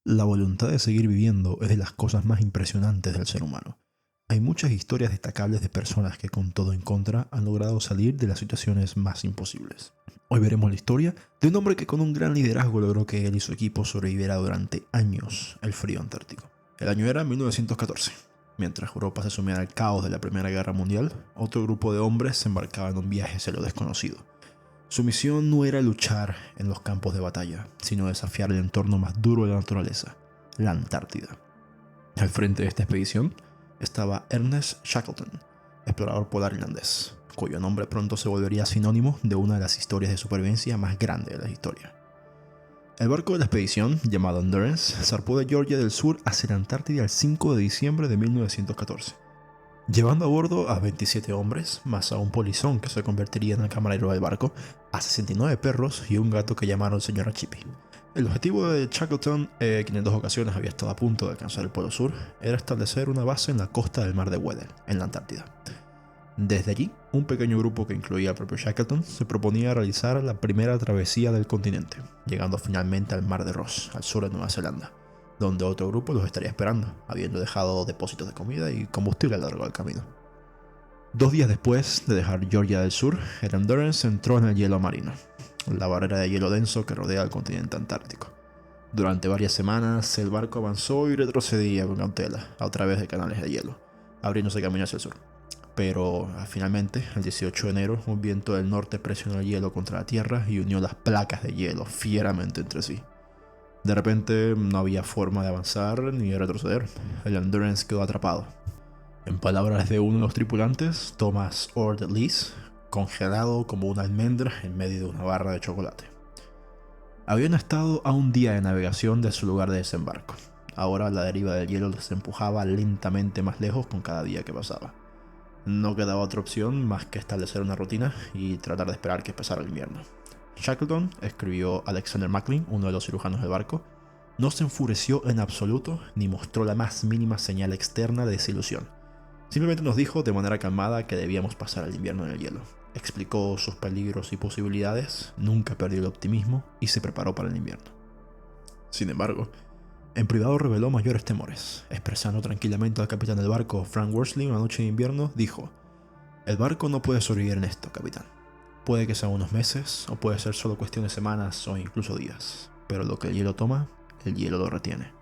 La voluntad de seguir viviendo es de las cosas más impresionantes del ser humano. Hay muchas historias destacables de personas que con todo en contra han logrado salir de las situaciones más imposibles. Hoy veremos la historia de un hombre que con un gran liderazgo logró que él y su equipo sobrevivieran durante años el frío antártico. El año era 1914. Mientras Europa se sumía al caos de la Primera Guerra Mundial, otro grupo de hombres se embarcaba en un viaje hacia lo desconocido. Su misión no era luchar en los campos de batalla, sino desafiar el entorno más duro de la naturaleza, la Antártida. Al frente de esta expedición estaba Ernest Shackleton, explorador polar irlandés, cuyo nombre pronto se volvería sinónimo de una de las historias de supervivencia más grandes de la historia. El barco de la expedición, llamado Endurance, zarpó de Georgia del Sur hacia la Antártida el 5 de diciembre de 1914, llevando a bordo a 27 hombres, más a un polizón que se convertiría en el camarero del barco, a 69 perros y un gato que llamaron Señora Chippy. El objetivo de Shackleton, quien en 2 ocasiones había estado a punto de alcanzar el Polo Sur, era establecer una base en la costa del mar de Weddell, en la Antártida. Desde allí, un pequeño grupo que incluía al propio Shackleton se proponía realizar la primera travesía del continente, llegando finalmente al mar de Ross, al sur de Nueva Zelanda, donde otro grupo los estaría esperando, habiendo dejado depósitos de comida y combustible a lo largo del camino. 2 días después de dejar Georgia del Sur, el Endurance entró en el hielo marino, la barrera de hielo denso que rodea el continente antártico. Durante varias semanas, el barco avanzó y retrocedía con cautela a través de canales de hielo, abriéndose camino hacia el sur. Pero finalmente, el 18 de enero, un viento del norte presionó el hielo contra la tierra y unió las placas de hielo fieramente entre sí. De repente no había forma de avanzar ni de retroceder. El Endurance quedó atrapado. En palabras de uno de los tripulantes, Thomas Ord-Lees, congelado como una almendra en medio de una barra de chocolate. Habían estado a un día de navegación de su lugar de desembarco. Ahora la deriva del hielo les empujaba lentamente más lejos con cada día que pasaba. No quedaba otra opción más que establecer una rutina y tratar de esperar que pasara el invierno. Shackleton, escribió Alexander Maclean, uno de los cirujanos del barco, no se enfureció en absoluto ni mostró la más mínima señal externa de desilusión. Simplemente nos dijo de manera calmada que debíamos pasar el invierno en el hielo. Explicó sus peligros y posibilidades, nunca perdió el optimismo y se preparó para el invierno. Sin embargo, en privado reveló mayores temores. Expresando tranquilamente al capitán del barco, Frank Worsley, una noche de invierno, dijo: "El barco no puede sobrevivir en esto, capitán. Puede que sean unos meses, o puede ser solo cuestión de semanas o incluso días, pero lo que el hielo toma, el hielo lo retiene".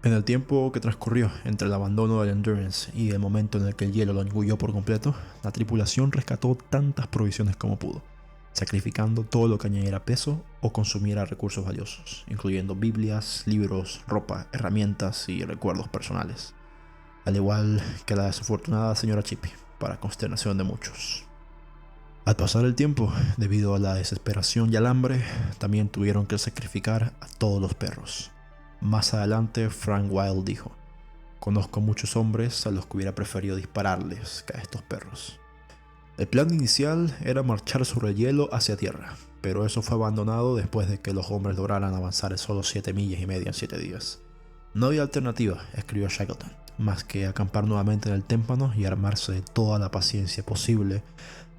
En el tiempo que transcurrió entre el abandono del Endurance y el momento en el que el hielo lo engulló por completo, la tripulación rescató tantas provisiones como pudo, sacrificando todo lo que añadiera peso o consumiera recursos valiosos, incluyendo Biblias, libros, ropa, herramientas y recuerdos personales, al igual que la desafortunada señora Chippy, para consternación de muchos. Al pasar el tiempo, debido a la desesperación y al hambre, también tuvieron que sacrificar a todos los perros. Más adelante, Frank Wilde dijo: "Conozco muchos hombres a los que hubiera preferido dispararles que a estos perros". El plan inicial era marchar sobre el hielo hacia tierra, pero eso fue abandonado después de que los hombres lograran avanzar solo 7 millas y media en 7 días. No había alternativa, escribió Shackleton, más que acampar nuevamente en el témpano y armarse de toda la paciencia posible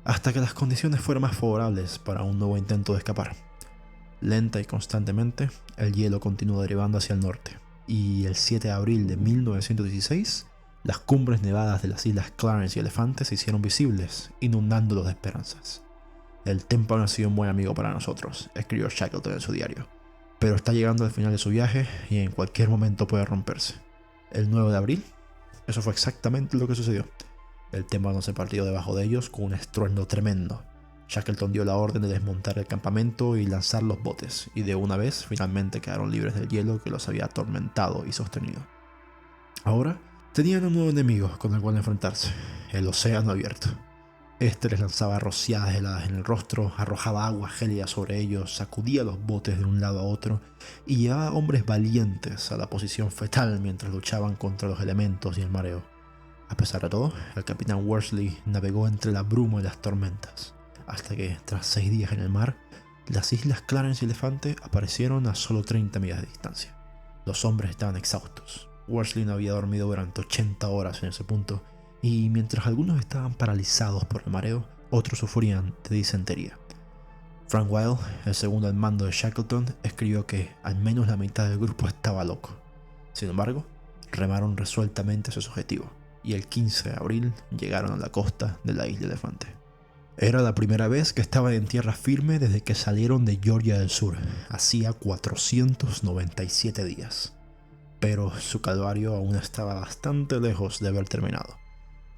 hasta que las condiciones fueran más favorables para un nuevo intento de escapar. Lenta y constantemente, el hielo continuó derivando hacia el norte, y el 7 de abril de 1916, las cumbres nevadas de las islas Clarence y Elefante se hicieron visibles, inundándolos de esperanzas. "El témpano ha sido un buen amigo para nosotros", escribió Shackleton en su diario, "pero está llegando al final de su viaje y en cualquier momento puede romperse". El 9 de abril, eso fue exactamente lo que sucedió. El témpano se partió debajo de ellos con un estruendo tremendo. Shackleton dio la orden de desmontar el campamento y lanzar los botes, y de una vez finalmente quedaron libres del hielo que los había atormentado y sostenido. Ahora tenían un nuevo enemigo con el cual enfrentarse: el océano abierto. Este les lanzaba rociadas heladas en el rostro, arrojaba agua gélida sobre ellos, sacudía los botes de un lado a otro y llevaba hombres valientes a la posición fetal mientras luchaban contra los elementos y el mareo. A pesar de todo, el capitán Worsley navegó entre la bruma y las tormentas, hasta que, tras 6 días en el mar, las islas Clarence y Elefante aparecieron a solo 30 millas de distancia. Los hombres estaban exhaustos. Worsley no había dormido durante 80 horas en ese punto, y mientras algunos estaban paralizados por el mareo, otros sufrían de disentería. Frank Wilde, el segundo al mando de Shackleton, escribió que al menos la mitad del grupo estaba loco. Sin embargo, remaron resueltamente hacia su objetivo, y el 15 de abril llegaron a la costa de la isla Elefante. Era la primera vez que estaban en tierra firme desde que salieron de Georgia del Sur, hacía 497 días. Pero su calvario aún estaba bastante lejos de haber terminado.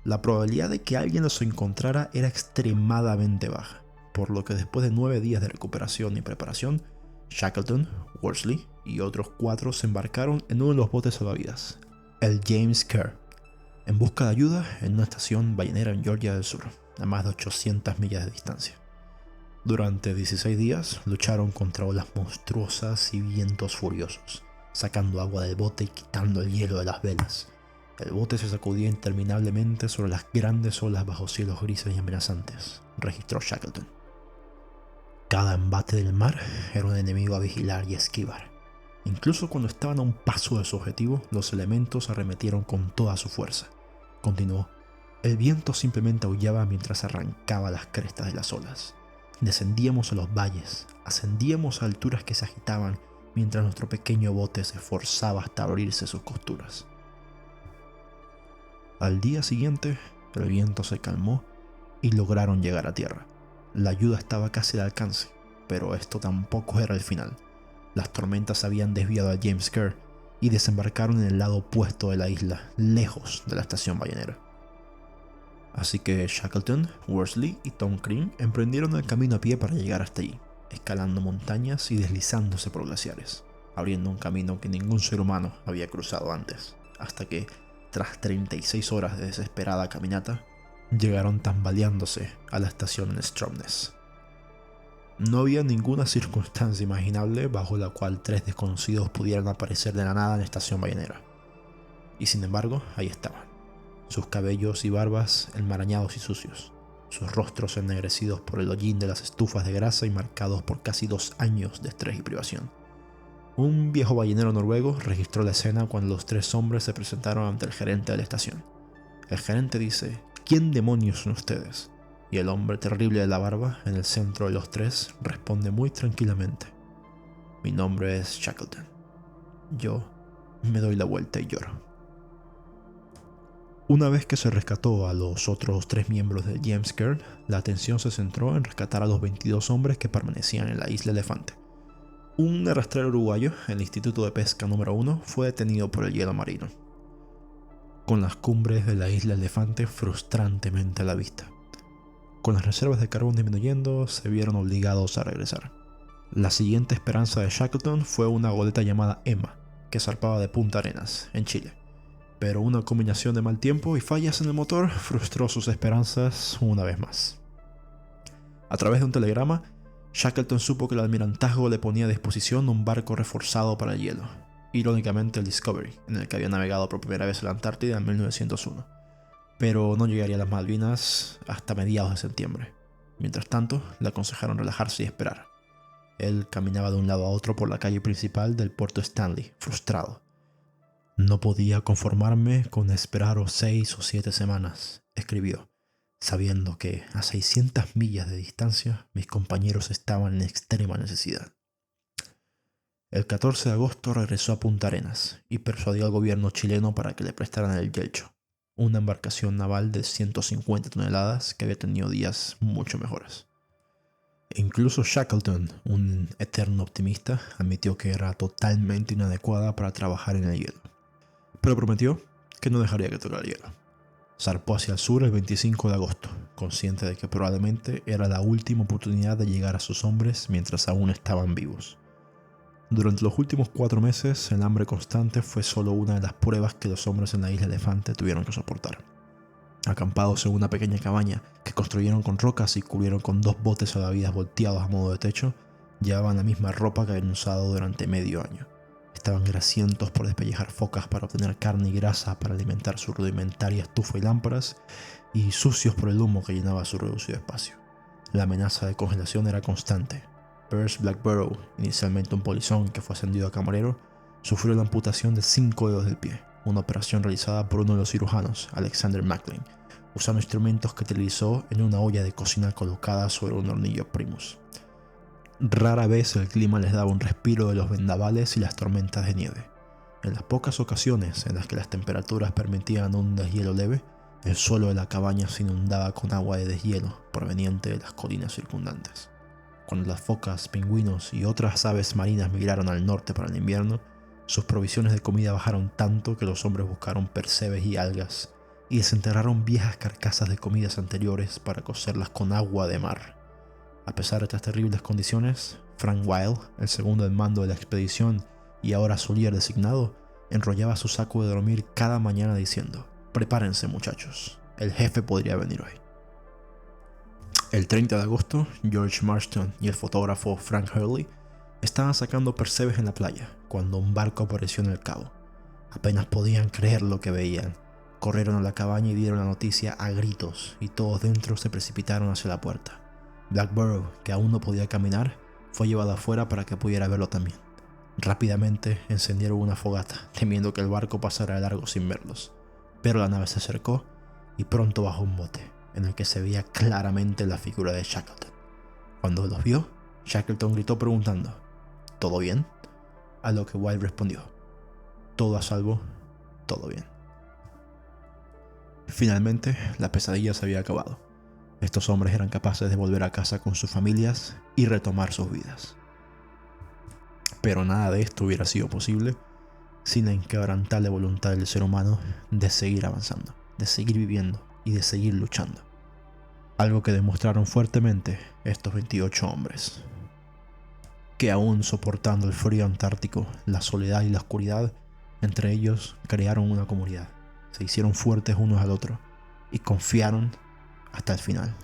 La probabilidad de que alguien los encontrara era extremadamente baja, por lo que después de 9 días de recuperación y preparación, Shackleton, Worsley y otros 4 se embarcaron en uno de los botes salvavidas, el James Kerr, en busca de ayuda en una estación ballenera en Georgia del Sur, a más de 800 millas de distancia. Durante 16 días lucharon contra olas monstruosas y vientos furiosos, sacando agua del bote y quitando el hielo de las velas. El bote se sacudía interminablemente sobre las grandes olas bajo cielos grises y amenazantes, registró Shackleton. Cada embate del mar era un enemigo a vigilar y esquivar. Incluso cuando estaban a un paso de su objetivo, los elementos arremetieron con toda su fuerza. Continuó. El viento simplemente aullaba mientras arrancaba las crestas de las olas. Descendíamos a los valles, ascendíamos a alturas que se agitaban mientras nuestro pequeño bote se esforzaba hasta abrirse sus costuras. Al día siguiente, el viento se calmó y lograron llegar a tierra. La ayuda estaba casi al alcance, pero esto tampoco era el final. Las tormentas habían desviado a James Kerr y desembarcaron en el lado opuesto de la isla, lejos de la estación ballenera. Así que Shackleton, Worsley y Tom Crean emprendieron el camino a pie para llegar hasta allí, escalando montañas y deslizándose por glaciares, abriendo un camino que ningún ser humano había cruzado antes, hasta que, tras 36 horas de desesperada caminata, llegaron tambaleándose a la estación en Stromness. No había ninguna circunstancia imaginable bajo la cual 3 desconocidos pudieran aparecer de la nada en la estación ballenera. Y sin embargo, ahí estaban. Sus cabellos y barbas enmarañados y sucios, sus rostros ennegrecidos por el hollín de las estufas de grasa y marcados por casi 2 años de estrés y privación. Un viejo ballenero noruego registró la escena cuando los 3 hombres se presentaron ante el gerente de la estación. El gerente dice: ¿Quién demonios son ustedes? Y el hombre terrible de la barba, en el centro de los 3, responde muy tranquilamente: Mi nombre es Shackleton. Yo me doy la vuelta y lloro. Una vez que se rescató a los otros 3 miembros del James Kerr, la atención se centró en rescatar a los 22 hombres que permanecían en la isla Elefante. Un arrastrero uruguayo, el Instituto de Pesca número 1, fue detenido por el hielo marino, con las cumbres de la isla Elefante frustrantemente a la vista. Con las reservas de carbón disminuyendo, se vieron obligados a regresar. La siguiente esperanza de Shackleton fue una goleta llamada Emma, que zarpaba de Punta Arenas, en Chile. Pero una combinación de mal tiempo y fallas en el motor frustró sus esperanzas una vez más. A través de un telegrama, Shackleton supo que el almirantazgo le ponía a disposición un barco reforzado para el hielo, irónicamente el Discovery, en el que había navegado por primera vez en la Antártida en 1901, pero no llegaría a las Malvinas hasta mediados de septiembre. Mientras tanto, le aconsejaron relajarse y esperar. Él caminaba de un lado a otro por la calle principal del puerto Stanley, frustrado. No podía conformarme con esperar 6 o 7 semanas, escribió, sabiendo que a 600 millas de distancia mis compañeros estaban en extrema necesidad. El 14 de agosto regresó a Punta Arenas y persuadió al gobierno chileno para que le prestaran el Yelcho, una embarcación naval de 150 toneladas que había tenido días mucho mejores. Incluso Shackleton, un eterno optimista, admitió que era totalmente inadecuada para trabajar en el hielo, pero prometió que no dejaría que tocara el hielo. Zarpó hacia el sur el 25 de agosto, consciente de que probablemente era la última oportunidad de llegar a sus hombres mientras aún estaban vivos. Durante los últimos 4 meses, el hambre constante fue solo una de las pruebas que los hombres en la isla Elefante tuvieron que soportar. Acampados en una pequeña cabaña que construyeron con rocas y cubrieron con 2 botes salvavidas volteados a modo de techo, llevaban la misma ropa que habían usado durante medio año. Estaban grasientos por despellejar focas para obtener carne y grasa para alimentar su rudimentaria estufa y lámparas, y sucios por el humo que llenaba su reducido espacio. La amenaza de congelación era constante. Percy Blackborough, inicialmente un polizón que fue ascendido a camarero, sufrió la amputación de 5 dedos del pie, una operación realizada por uno de los cirujanos, Alexander Maclean, usando instrumentos que utilizó en una olla de cocina colocada sobre un hornillo Primus. Rara vez el clima les daba un respiro de los vendavales y las tormentas de nieve. En las pocas ocasiones en las que las temperaturas permitían un deshielo leve, el suelo de la cabaña se inundaba con agua de deshielo proveniente de las colinas circundantes. Cuando las focas, pingüinos y otras aves marinas migraron al norte para el invierno, sus provisiones de comida bajaron tanto que los hombres buscaron percebes y algas y desenterraron viejas carcasas de comidas anteriores para cocerlas con agua de mar. A pesar de estas terribles condiciones, Frank Wilde, el segundo en mando de la expedición y ahora su líder designado, enrollaba su saco de dormir cada mañana diciendo: «Prepárense, muchachos, el jefe podría venir hoy». El 30 de agosto, George Marston y el fotógrafo Frank Hurley estaban sacando percebes en la playa cuando un barco apareció en el cabo. Apenas podían creer lo que veían. Corrieron a la cabaña y dieron la noticia a gritos, y todos dentro se precipitaron hacia la puerta. Blackborough, que aún no podía caminar, fue llevado afuera para que pudiera verlo también. Rápidamente encendieron una fogata, temiendo que el barco pasara de largo sin verlos. Pero la nave se acercó y pronto bajó un bote, en el que se veía claramente la figura de Shackleton. Cuando los vio, Shackleton gritó preguntando: «¿Todo bien?», a lo que Wilde respondió: «Todo a salvo, todo bien». Finalmente, la pesadilla se había acabado. Estos hombres eran capaces de volver a casa con sus familias y retomar sus vidas. Pero nada de esto hubiera sido posible sin la inquebrantable voluntad del ser humano de seguir avanzando, de seguir viviendo y de seguir luchando. Algo que demostraron fuertemente estos 28 hombres, que aún soportando el frío antártico, la soledad y la oscuridad, entre ellos crearon una comunidad, se hicieron fuertes unos al otro y confiaron hasta el final.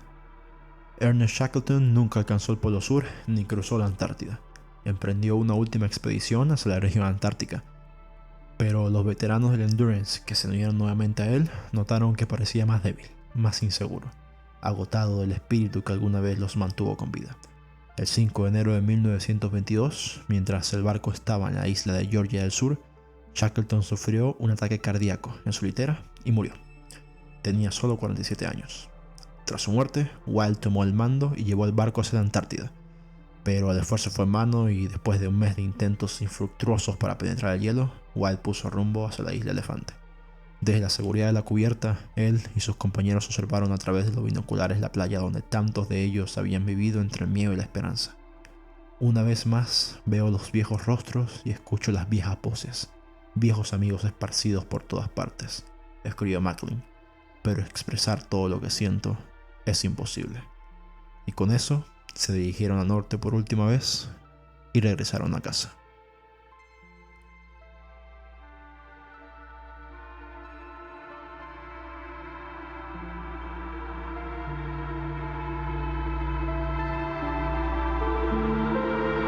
Ernest Shackleton nunca alcanzó el Polo Sur ni cruzó la Antártida. Emprendió una última expedición hacia la región antártica, pero los veteranos del Endurance que se unieron nuevamente a él notaron que parecía más débil, más inseguro, agotado del espíritu que alguna vez los mantuvo con vida. El 5 de enero de 1922, mientras el barco estaba en la isla de Georgia del Sur, Shackleton sufrió un ataque cardíaco en su litera y murió. Tenía solo 47 años. Tras su muerte, Wilde tomó el mando y llevó el barco hacia la Antártida, pero el esfuerzo fue en vano y después de un mes de intentos infructuosos para penetrar el hielo, Wilde puso rumbo hacia la isla Elefante. Desde la seguridad de la cubierta, él y sus compañeros observaron a través de los binoculares la playa donde tantos de ellos habían vivido entre el miedo y la esperanza. «Una vez más veo los viejos rostros y escucho las viejas voces, viejos amigos esparcidos por todas partes», escribió Maclean, «pero expresar todo lo que siento es imposible». Y con eso se dirigieron al norte por última vez y regresaron a casa.